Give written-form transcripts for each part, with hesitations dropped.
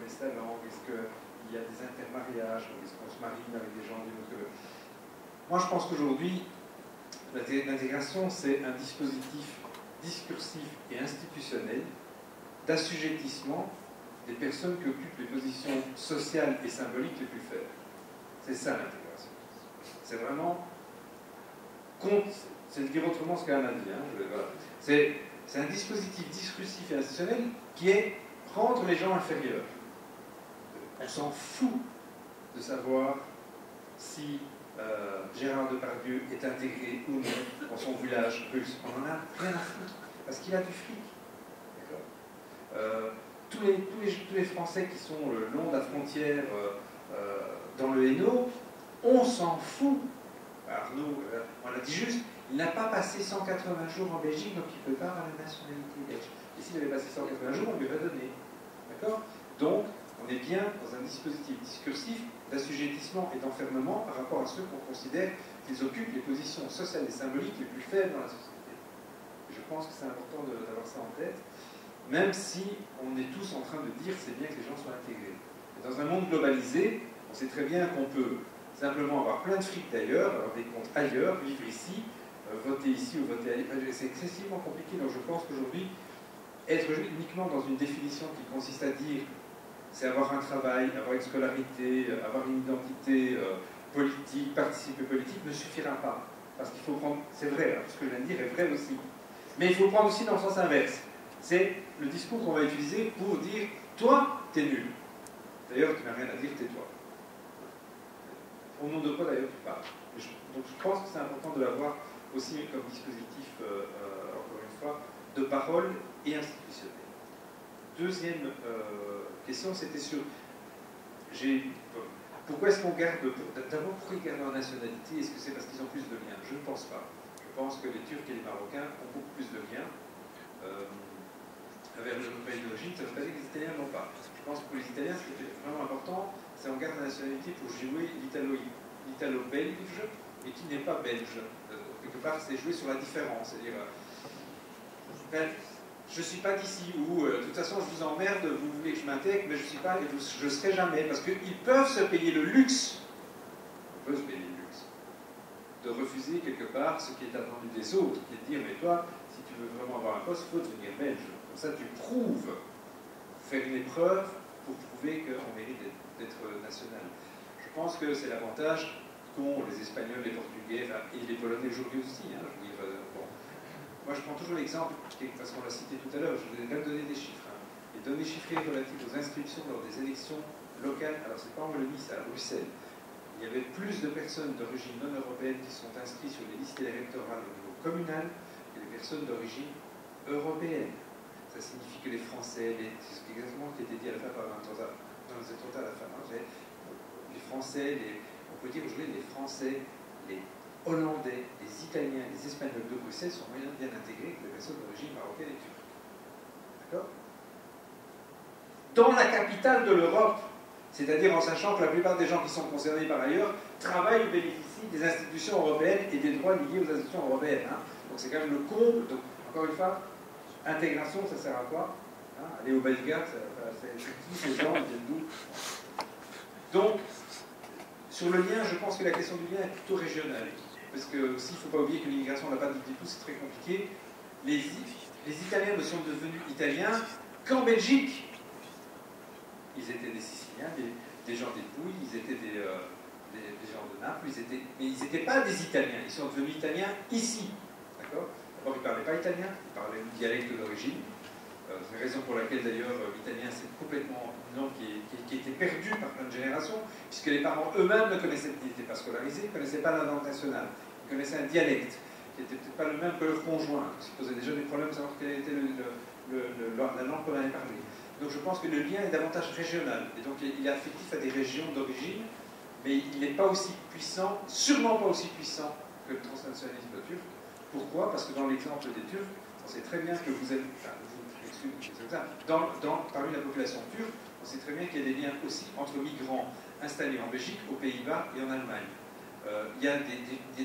connaissent la langue? Est-ce qu'il y a des intermariages? Est-ce qu'on se marie avec des gens d'une autre? Moi, je pense qu'aujourd'hui, l'intégration, c'est un dispositif discursif et institutionnel d'assujettissement des personnes qui occupent les positions sociales et symboliques les plus faibles. C'est ça l'intégration. C'est vraiment c'est de dire autrement ce qu'Anna dit. Voilà. C'est un dispositif discursif et institutionnel qui est rendre les gens inférieurs. On s'en fout de savoir si Gérard Depardieu est intégré ou non dans son village russe. On n'en a rien à foutre, parce qu'il a du fric. Tous les Français qui sont le long de la frontière dans le Hainaut, on s'en fout. Arnaud, on l'a dit juste, il n'a pas passé 180 jours en Belgique, donc il ne peut pas avoir la nationalité belge. Et s'il avait passé 180 jours, on lui aurait donné. D'accord? Donc, on est bien dans un dispositif discursif d'assujettissement et d'enfermement par rapport à ceux qu'on considère qu'ils occupent les positions sociales et symboliques les plus faibles dans la société. Et je pense que c'est important d'avoir ça en tête, même si on est tous en train de dire que c'est bien que les gens soient intégrés. Et dans un monde globalisé, on sait très bien qu'on peut simplement avoir plein de fric d'ailleurs, avoir des comptes ailleurs, vivre ici, voter ici ou voter ailleurs. C'est excessivement compliqué, donc je pense qu'aujourd'hui, être uniquement dans une définition qui consiste à dire c'est avoir un travail, avoir une scolarité, avoir une identité politique, participer politique, ne suffira pas. Parce qu'il faut prendre, c'est vrai, ce que je viens de dire est vrai aussi, mais il faut le prendre aussi dans le sens inverse. C'est le discours qu'on va utiliser pour dire toi, t'es nul. D'ailleurs, tu n'as rien à dire, tais-toi. Au nom de quoi d'ailleurs tu parles. Donc je pense que c'est important de l'avoir aussi comme dispositif, encore une fois, de parole et institutionnel. Deuxième question, c'était sur pourquoi est-ce qu'on garde. D'abord, pourquoi ils gardent leur nationalité? Est-ce que c'est parce qu'ils ont plus de liens? Je ne pense pas. Je pense que les Turcs et les Marocains ont beaucoup plus de liens avec leur pays d'origine. Ça ne veut pas dire que les Italiens n'ont pas. Je pense que pour les Italiens, ce qui est vraiment important, c'est qu'on garde la nationalité pour jouer l'italo-belge, et qui n'est pas belge. Quelque part, c'est jouer sur la différence. C'est-à-dire, je ne suis pas d'ici, ou de toute façon, je vous emmerde, vous voulez que je m'intègre, mais je ne suis pas, et je ne serai jamais. Parce qu'ils peuvent se payer le luxe, de refuser quelque part ce qui est attendu des autres, qui est de dire, mais toi, si tu veux vraiment avoir un poste, il faut devenir belge. Comme ça, tu prouves, faire une épreuve pour prouver qu'on mérite d'être national. Je pense que c'est l'avantage qu'ont les Espagnols, les Portugais, et les Polonais aujourd'hui aussi. Je veux dire, bon. Moi, je prends toujours l'exemple, parce qu'on l'a cité tout à l'heure, je vous ai même donné des chiffres. Les données chiffrées relatives aux inscriptions lors des élections locales, alors c'est pas en Wallonie, c'est à Bruxelles. Il y avait plus de personnes d'origine non européenne qui sont inscrites sur les listes électorales au niveau communal que les personnes d'origine européenne. Ça signifie que les Français, c'est exactement ce qui était dit à la fin par dans les attentats à la fin, les Français, on peut dire aujourd'hui les Français, les Hollandais, les Italiens, les Espagnols de Bruxelles sont moyens bien intégrés que les personnes d'origine marocaine et turque. D'accord? Dans la capitale de l'Europe, c'est-à-dire en sachant que la plupart des gens qui sont concernés par ailleurs travaillent ou bénéficient des institutions européennes et des droits liés aux institutions européennes. Donc c'est quand même le comble. Donc, encore une fois, intégration, ça sert à quoi? Aller au Bellegarde, c'est qui ces gens, ils viennent d'où? Donc, sur le lien, je pense que la question du lien est plutôt régionale. Parce que aussi, il ne faut pas oublier que l'immigration, on ne l'a pas dit du tout, c'est très compliqué. Les Italiens ne sont devenus Italiens qu'en Belgique. Ils étaient des Siciliens, des gens des Pouilles, ils étaient des gens de Naples, mais ils n'étaient pas des Italiens. Ils sont devenus Italiens ici. D'accord? D'abord, ils ne parlaient pas italien, ils parlaient le dialecte d'origine. C'est la raison pour laquelle, d'ailleurs, l'italien, c'est complètement une langue qui était perdue par plein de générations, puisque les parents eux-mêmes n'étaient pas scolarisés, ils ne connaissaient pas la langue nationale. Ils connaissaient un dialecte qui n'était peut-être pas le même que leur conjoint, parce qu'ils posaient déjà des problèmes de savoir quelle était la langue qu'on allait parler. Donc je pense que le lien est davantage régional, et donc il est affectif à des régions d'origine, mais il n'est pas aussi puissant, sûrement pas aussi puissant que le transnationalisme turc. Pourquoi? Parce que dans l'exemple des Turcs, on sait très bien que vous êtes, parmi la population turque, on sait très bien qu'il y a des liens aussi entre migrants installés en Belgique, aux Pays-Bas et en Allemagne. Il y a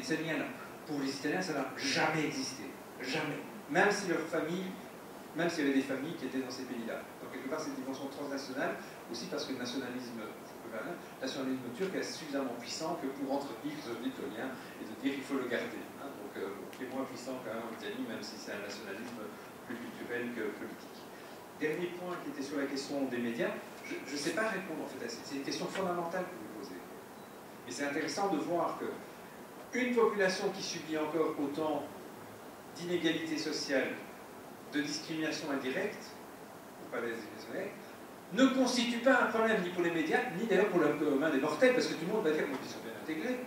ces liens-là. Pour les Italiens, ça n'a jamais existé. Jamais. Même si leur famille même s'il y avait des familles qui étaient dans ces pays-là. Donc quelque part, cette dimension transnationale, aussi parce que le nationalisme turc est suffisamment puissant que pour entretenir ce lien et de dire qu'il faut le garder. Hein, donc qui est moins puissant quand même en Italie, même si c'est un nationalisme plus culturel que politique. Dernier point qui était sur la question des médias, je ne sais pas répondre en fait à ça. C'est une question fondamentale que vous posez. Mais c'est intéressant de voir que une population qui subit encore autant d'inégalités sociales, de discrimination indirecte, pour pas les discriminations, ne constitue pas un problème ni pour les médias, ni d'ailleurs pour le commun des mortels, parce que tout le monde va dire qu'ils sont bien intégrés.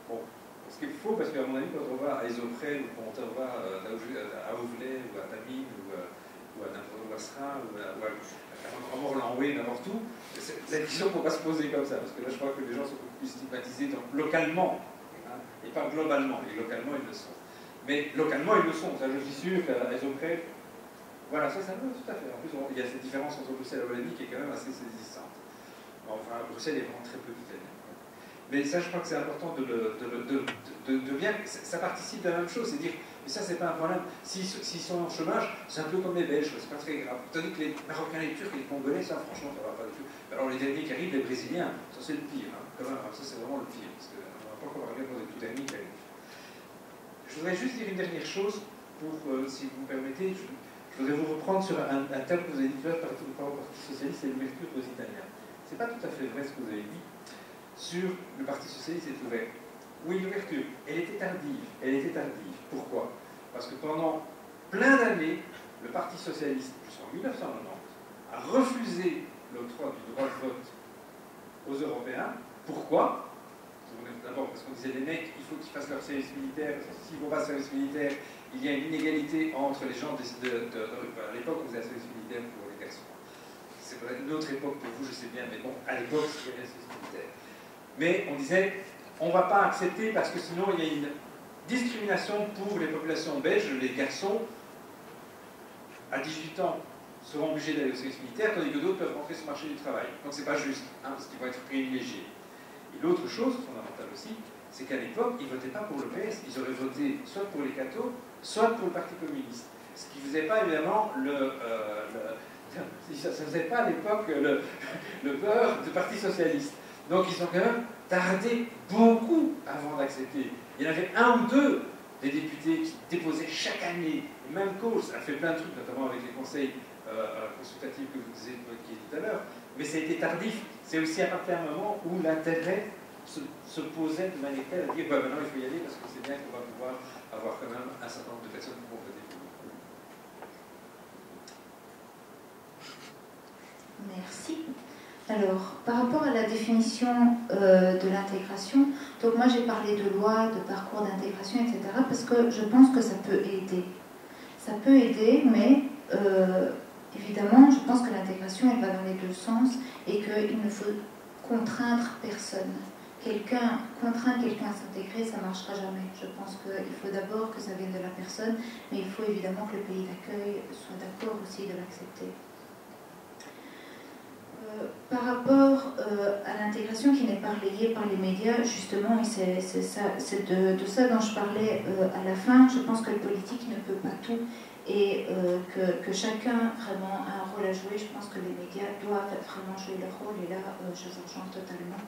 Bon, ce qu'il faut, parce qu'à mon avis, quand on va à Esoprel, ou quand on va à Auvelay, ou à Tamine, ou à Basra, ou à Morlanoué, n'importe où, la question ne peut pas se poser comme ça, parce que là, je crois que les gens sont beaucoup plus stigmatisés localement, hein, et pas globalement, et localement, ils le sont. Mais localement, ils le sont, ça je suis sûr qu'à Esoprel, voilà, ça veut tout à fait. En plus, il y a cette différence entre Bruxelles et Wallonie qui est quand même assez saisissante. Enfin, Bruxelles est vraiment très peu italien. Mais ça, je crois que c'est important de bien. Ça participe de la même chose, c'est dire, mais ça, c'est pas un problème. S'ils sont en chômage, c'est un peu comme les Belges, c'est pas très grave. Tandis que les Marocains, les Turcs et les Congolais, ça, franchement, ça va pas du tout. Alors, les derniers qui arrivent, les Brésiliens, ça, c'est le pire. Hein, quand même, ça, c'est vraiment le pire. Parce qu'on va pas encore parler pour des tout derniers qui arrivent. Je voudrais juste dire une dernière chose, pour, si vous me permettez. Je voudrais vous reprendre sur un terme que vous avez dit tout à l'heure par le Parti Socialiste, c'est l'ouverture aux Italiens. Ce n'est pas tout à fait vrai ce que vous avez dit sur le Parti Socialiste est ouvert. Oui, l'ouverture, elle était tardive. Elle était tardive. Pourquoi? Parce que pendant plein d'années, le Parti Socialiste, jusqu'en 1990, a refusé l'octroi du droit de vote aux Européens. Pourquoi? D'abord parce qu'on disait les mecs, il faut qu'ils fassent leur service militaire, parce que s'ils ne font pas le service militaire, il y a une inégalité entre les gens à l'époque on faisait un service militaire pour les garçons. C'est peut-être une autre époque pour vous, je sais bien, mais bon, à l'époque c'était un service militaire. Mais on disait, on ne va pas accepter parce que sinon il y a une discrimination pour les populations belges, les garçons à 18 ans seront obligés d'aller au service militaire, tandis que d'autres peuvent rentrer sur le marché du travail. Donc c'est pas juste, hein, parce qu'ils vont être privilégiés. Et l'autre chose fondamentale aussi, c'est qu'à l'époque, ils ne votaient pas pour le PS, ils auraient voté soit pour les cathos, soit pour le Parti communiste. Ce qui ne faisait pas évidemment ça ne faisait pas à l'époque le beurre du Parti socialiste. Donc ils ont quand même tardé beaucoup avant d'accepter. Il y en avait un ou deux des députés qui déposaient chaque année les mêmes causes. Ça a fait plein de trucs, notamment avec les conseils consultatifs que vous disiez tout à l'heure. Mais ça a été tardif. C'est aussi à partir d'un moment où l'intérêt se posait de manière telle à dire bah, maintenant il faut y aller parce que c'est bien qu'on va pouvoir avoir quand même un certain nombre de personnes qui vont voter pour nous. Merci. Alors, par rapport à la définition de l'intégration, donc moi j'ai parlé de loi, de parcours d'intégration, etc. parce que je pense que ça peut aider. Ça peut aider, mais évidemment, je pense que l'intégration, elle va dans les deux sens et qu'il ne faut contraindre personne. Contraindre quelqu'un à s'intégrer, ça ne marchera jamais. Je pense qu'il faut d'abord que ça vienne de la personne, mais il faut évidemment que le pays d'accueil soit d'accord aussi de l'accepter. Par rapport à l'intégration qui n'est pas relayée par les médias, justement, c'est de ça dont je parlais à la fin. Je pense que le politique ne peut pas tout et que chacun vraiment a un rôle à jouer. Je pense que les médias doivent vraiment jouer leur rôle et là, je vous rejoins totalement.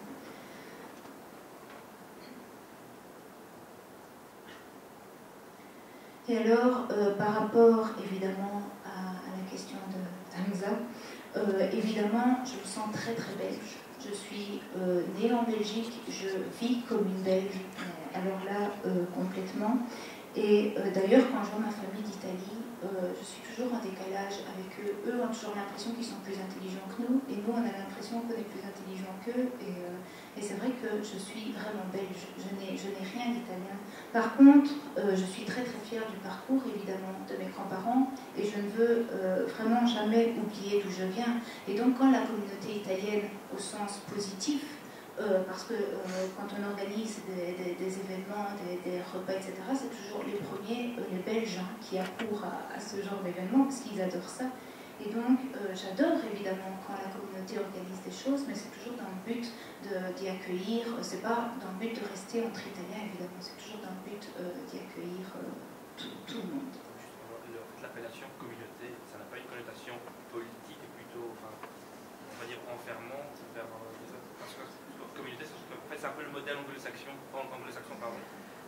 Et alors, par rapport évidemment à la question de Hamza, évidemment, je me sens très très belge. Je suis née en Belgique, je vis comme une Belge, alors là, complètement. Et d'ailleurs, quand je vois ma famille d'Italie, je suis toujours en décalage avec eux. Eux ont toujours l'impression qu'ils sont plus intelligents que nous, et nous, on a l'impression qu'on est plus intelligents qu'eux. Et c'est vrai que je suis vraiment belge, je n'ai rien d'italien. Par contre, je suis très très fière du parcours, évidemment, de mes grands-parents, et je ne veux vraiment jamais oublier d'où je viens. Et donc, quand la communauté italienne, au sens positif, parce que quand on organise des événements, des repas, etc., c'est toujours les premiers, les Belges, hein, qui accourent à ce genre d'événements, parce qu'ils adorent ça. Et donc, j'adore évidemment quand la communauté organise des choses, mais c'est toujours dans le but d'y accueillir, c'est pas dans le but de rester entre Italiens, évidemment, c'est toujours dans le but d'y accueillir tout le monde. l'appellation communauté, ça n'a pas une connotation politique, plutôt, enfin, on va dire enfermante, parce que communauté, en fait, c'est un peu le modèle anglo-saxon,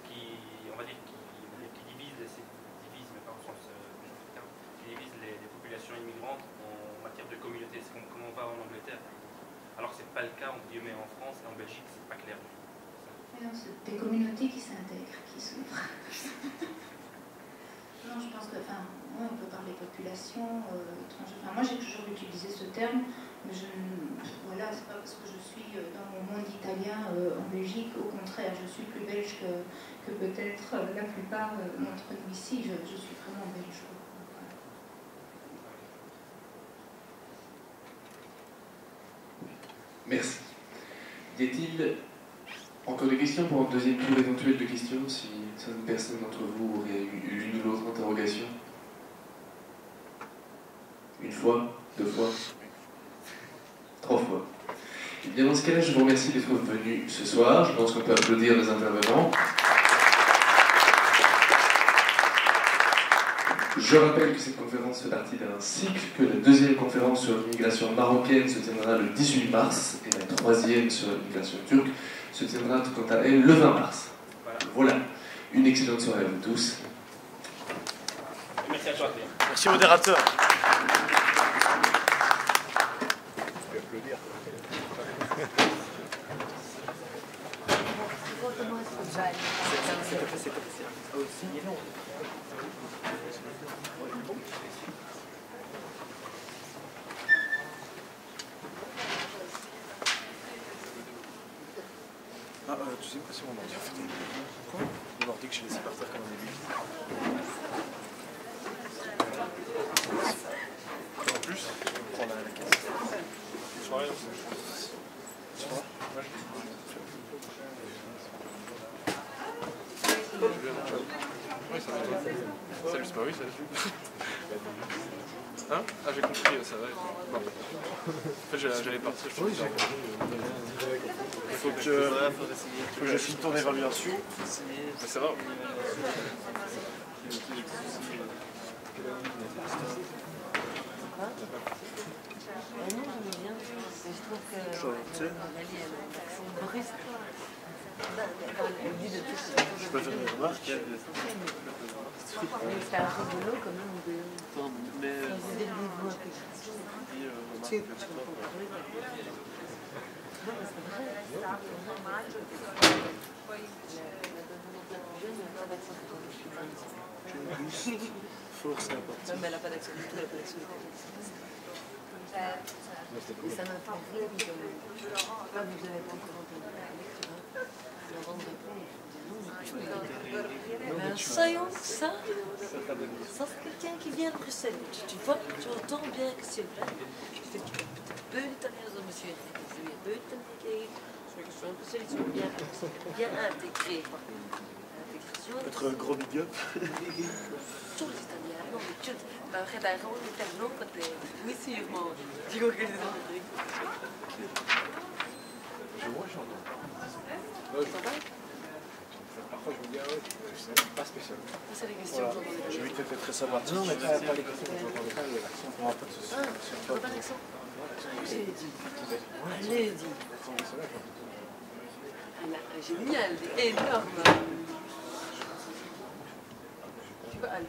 qui, on va dire, qui divise, mais pas au sens qui divise les populations immigrantes en matière de communauté. C'est comme on va en Angleterre. Alors que c'est pas le cas entre guillemets en France et en Belgique, c'est pas clair. Non, c'est des communautés qui s'intègrent, qui s'ouvrent. Non, je pense que, enfin, ouais, on peut parler population, étrangère. Enfin, moi, j'ai toujours utilisé ce terme, mais voilà, c'est pas parce que je suis dans mon monde italien en Belgique, au contraire, je suis plus belge que peut-être la plupart d'entre nous ici. Je suis vraiment belge. Merci. Y a-t-il encore des questions pour un deuxième tour éventuel de questions, si certaines personnes d'entre vous auraient eu l'une ou l'autre interrogation? Une fois, 2 fois, 3 fois. Et bien dans ce cas-là, je vous remercie d'être venus ce soir. Je pense qu'on peut applaudir les intervenants. Je rappelle que cette conférence fait partie d'un cycle, que la deuxième conférence sur l'immigration marocaine se tiendra le 18 mars et la troisième sur l'immigration turque se tiendra quant à elle le 20 mars. Voilà. Une excellente soirée à vous tous. Merci à toi. Merci modérateur. Tu sais pas si mon ordi en fait. Quoi? Mon ordi que j'ai laissé partir comme un début. En plus, on prend la caisse. Tu vois rien. Tu vois? Oui, ça va. Salut, c'est pas oui, salut. Hein? Ah, j'ai compris, ça va. Bon. En fait, j'allais partir. Oui, j'ai compris. Il faut que je filme ton évaluation. Mais ça va. Non, j'aime bien. Je trouve que Boris, je peux faire une remarque. c'est un rigolo quand même de dès le niveau Force, c'est important. mais elle n'a pas d'accès du tout, elle n'a pas d'accès du tout. Et ça m'a fait rire, là vous n'avez pas encore entendu parler, tu vois, avant de répondre, ben, soyons ça, sans quelqu'un qui vient de Bruxelles, tu vois, tu entends bien que c'est vrai, tu fais peu d'italien dans monsieur, peu d'italien qui sont bien intégrés. Peut-être un gros big up. Tous les Italiens, non mais tu vas faire un rôle italien quand t'es... Oui, sûrement. Tu vois que les autres trucs. Je vois, j'entends. Ça va? Parfois je me dis, ah ouais, c'est pas spécial. C'est les questions. Voilà. J'ai vu que t'étais très sympathique. Non, mais pas les questions, j'entendais pas l'accent. On va pas de soucis. Ah, tu vois pas l'accent? Allez, dis. Allez, dis. Génial, énorme. Tu vois, allez.